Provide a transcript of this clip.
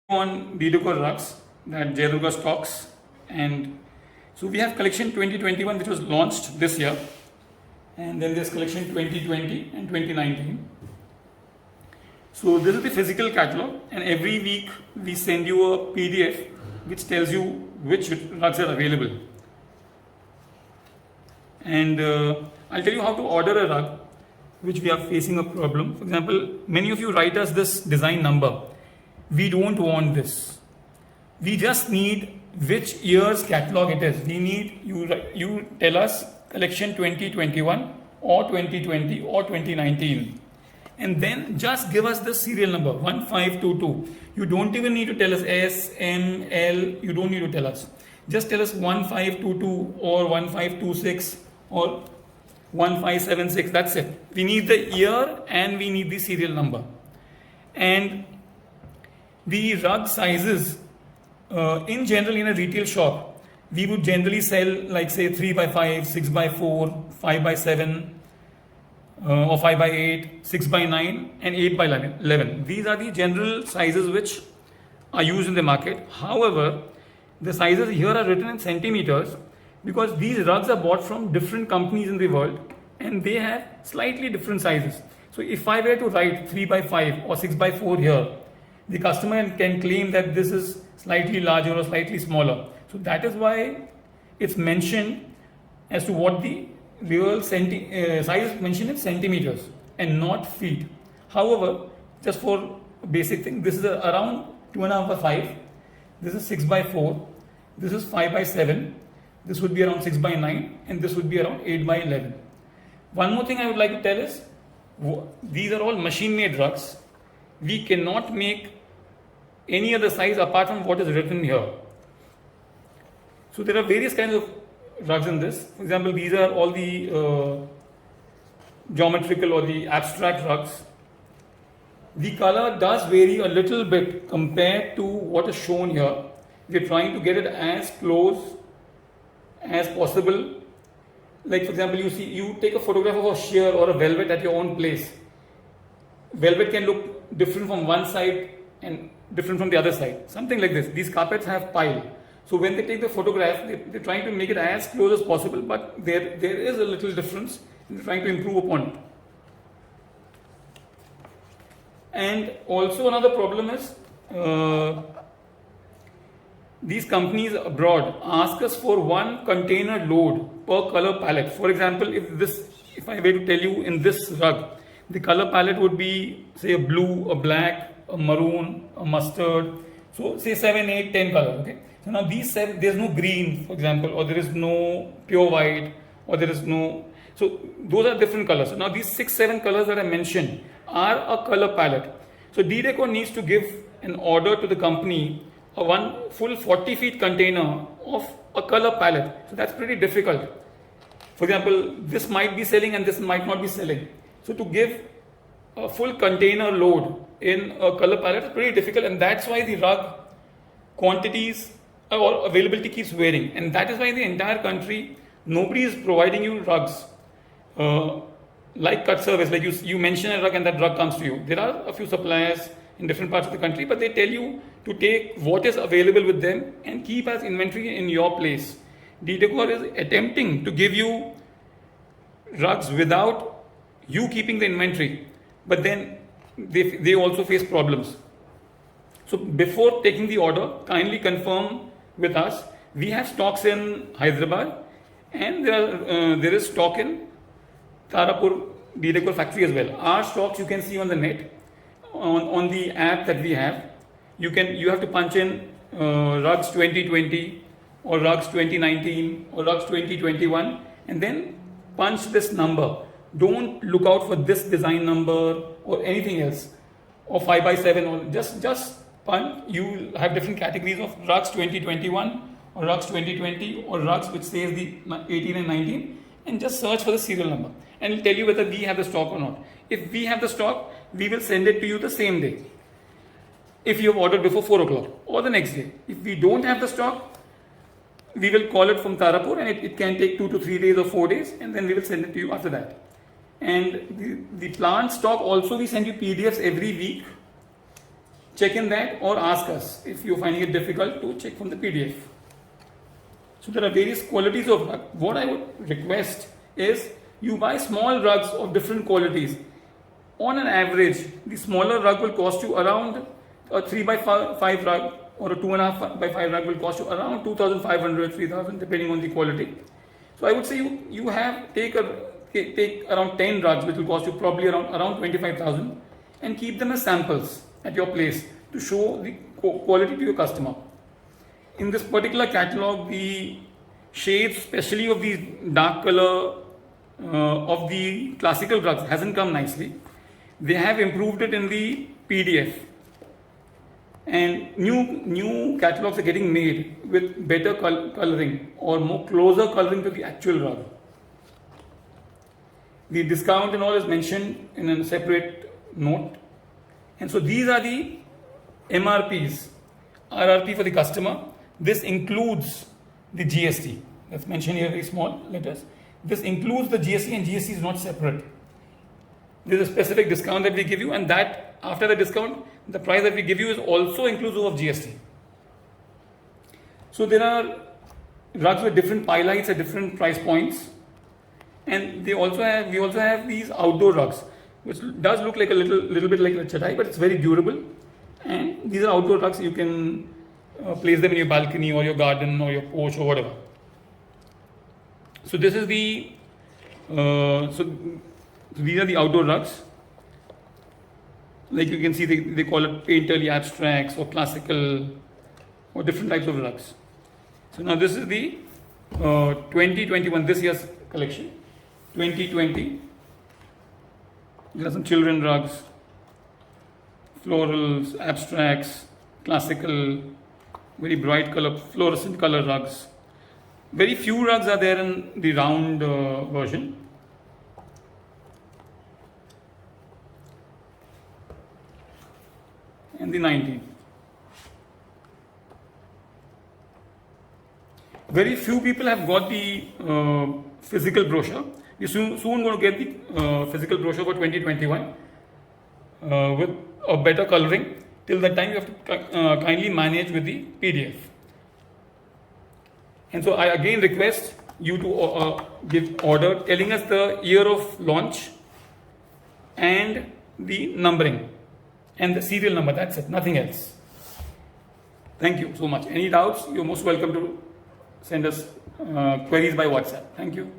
On Dedeco rugs that Jayadurga stocks, and so we have collection 2021 which was launched this year, and then there's collection 2020 and 2019. So this is the physical catalog, and every week we send you a PDF which tells you which rugs are available. And I'll tell you how to order a rug which we are facing a problem. For example, many of you write us this design number. We don't want this. We just need which year's catalog it is. We need you tell us collection 2021 or 2020 or 2019, and then just give us the serial number 1522. You don't even need to tell us S, M, L. You don't need to tell us. Just tell us 1522 or 1526 or 1576. That's it. We need the year and we need the serial number. And the rug sizes, in general, in a retail shop, we would generally sell like say 3x5, 6x4, 5x7, or 5x8, 6x9, and 8x11. These are the general sizes which are used in the market. However, the sizes here are written in centimeters because these rugs are bought from different companies in the world and they have slightly different sizes. So if I were to write 3x5 or 6x4 here, the customer can claim that this is slightly larger or slightly smaller. So that is why it's mentioned as to what the real size is mentioned in centimeters and not feet. However, just for basic thing, this is around 2.5 by 5. This is 6x4. This is 5x7. This would be around 6x9, and this would be around 8x11. One more thing I would like to tell is, these are all machine-made rugs. We cannot make any other size apart from what is written here. So there are various kinds of rugs in this. For example, these are all the geometrical or the abstract rugs. The color does vary a little bit compared to what is shown here. We are trying to get it as close as possible. Like for example, you take a photograph of a sheer or a velvet at your own place. Velvet can look different from one side and different from the other side. Something like this. These carpets have pile. So when they take the photograph, they're trying to make it as close as possible, but there is a little difference. They're trying to improve upon it. And also another problem is, these companies abroad ask us for one container load per color palette. For example, if I were to tell you in this rug, the color palette would be say a blue, a black, a maroon, a mustard. So say 7, 8, 10 colors. Okay. So now these 7, there's no green, for example, or there is no pure white, or there is no. So those are different colors. So now these 6, 7 colors that I mentioned are a color palette. So Dedeco needs to give an order to the company, a one full 40 feet container of a color palette. So that's pretty difficult. For example, this might be selling and this might not be selling. So to give a full container load in a color palette is pretty difficult, and that's why the rug quantities or availability keeps varying. And that is why in the entire country, nobody is providing you rugs like cut service, like you mention a rug and that rug comes to you. There are a few suppliers in different parts of the country, but they tell you to take what is available with them and keep as inventory in your place. Dedeco is attempting to give you rugs without you keeping the inventory, but then they also face problems. So before taking the order, kindly confirm with us. We have stocks in Hyderabad, and there is stock in Tarapur Dedeco factory as well. Our stocks you can see on the net, on the app that we have. You have to punch in rugs 2020 or rugs 2019 or rugs 2021, and then punch this number. Don't look out for this design number or anything else, or 5x7, or just punch. You have different categories of rugs 2021 or rugs 2020 or rugs which says the 18 and 19, and just search for the serial number, and it'll tell you whether we have the stock or not. If we have the stock, we will send it to you the same day, if you have ordered before 4 o'clock, or the next day. If we don't have the stock, we will call it from Tarapur, and it can take 2 to 3 days or 4 days, and then we will send it to you after that. And the plant stock also, we send you PDFs every week check in that or ask us if you're finding it difficult to check from the PDF. So there are various qualities of rug. What I would request is you buy small rugs of different qualities. On an average, the smaller rug will cost you around a 3x5 rug or a 2.5x5 rug will cost you around 2,500, 3,000 depending on the quality. So I would say you take around 10 rugs which will cost you probably around 25,000 and keep them as samples at your place to show the quality to your customer. In this particular catalog, the shades, especially of the dark color of the classical rugs, hasn't come nicely. They have improved it in the PDF. And new catalogs are getting made with better coloring or more closer coloring to the actual rug. The discount and all is mentioned in a separate note. And so these are the MRPs, RRP for the customer. This includes the GST. That's mentioned here, very small letters. This includes the GST, and GST is not separate. There's a specific discount that we give you, and that after the discount, the price that we give you is also inclusive of GST. So there are rugs with different pile heights at different price points, and we also have these outdoor rugs, which does look like a little bit like a chatai, but it's very durable. And these are outdoor rugs. You can place them in your balcony or your garden or your porch or whatever. So this is the these are the outdoor rugs. Like you can see, they call it painterly abstracts or classical or different types of rugs. So now this is the 2021, this year's collection, 2020. There are some children rugs, florals, abstracts, classical, very bright color, fluorescent color rugs. Very few rugs are there in the round version. And the 19. Very few people have got the physical brochure. We're soon going to get the physical brochure for 2021 with a better coloring. Till that time, you have to kindly manage with the PDF. And so I again request you to give order telling us the year of launch and the numbering and the serial number. That's it, nothing else. Thank you so much. Any doubts, you're most welcome to send us queries by WhatsApp. Thank you.